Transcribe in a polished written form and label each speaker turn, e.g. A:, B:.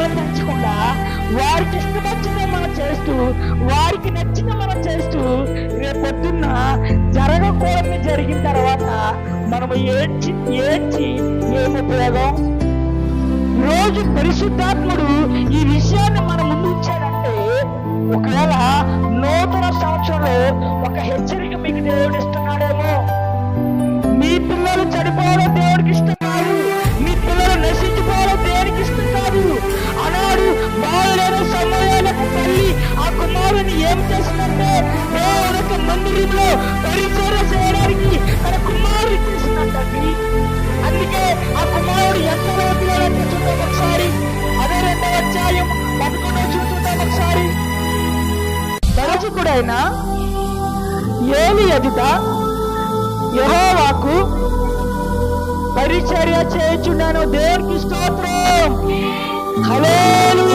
A: ఆలోచించకుండా వారికి ఇష్టమొచ్చిందే మనం చేస్తూ, వారికి నచ్చింది మనం చేస్తూ, రేపొద్దున్న జరగకూడదు జరిగిన తర్వాత మనము ఏడ్చి ఏమి ఉపయోగం? రోజు పరిశుద్ధాత్ముడు ఈ విషయాన్ని మన ముందు ఉంచాడంటే, ఒకవేళ నూతన సంవత్సరంలో ఒక హెచ్చరిక మీకు దేవుడు ఇస్తున్నాడేమో. మీ పిల్లలు చనిపోవడం దేవుడికి ఇష్టం కాదు, మీ పిల్లలు నశించిపోవడం దేవుడికి ఇష్టం కాదు. ఆనాడు బాలుడైన సమూయేలుకు తల్లి ఆ కుమారుని ఏం చేసిందంటే, దేవుడికి మందిరంలో పరిచర్య చేయడానికి తన కుమారుని చేసిందంటండి. అందుకే ఆ కుమారుడు ఎంత రోజులంటే చూద్దాం ఒకసారి. అదే 2వ అధ్యాయం 11వ చూద్దాం ఒకసారి. యాజకుడైన ఏలి ఎదుట యెహోవాకు పరిచర్య చేయుచున్నాను. దేవునికి స్తోత్రం. హల్లెలూయా.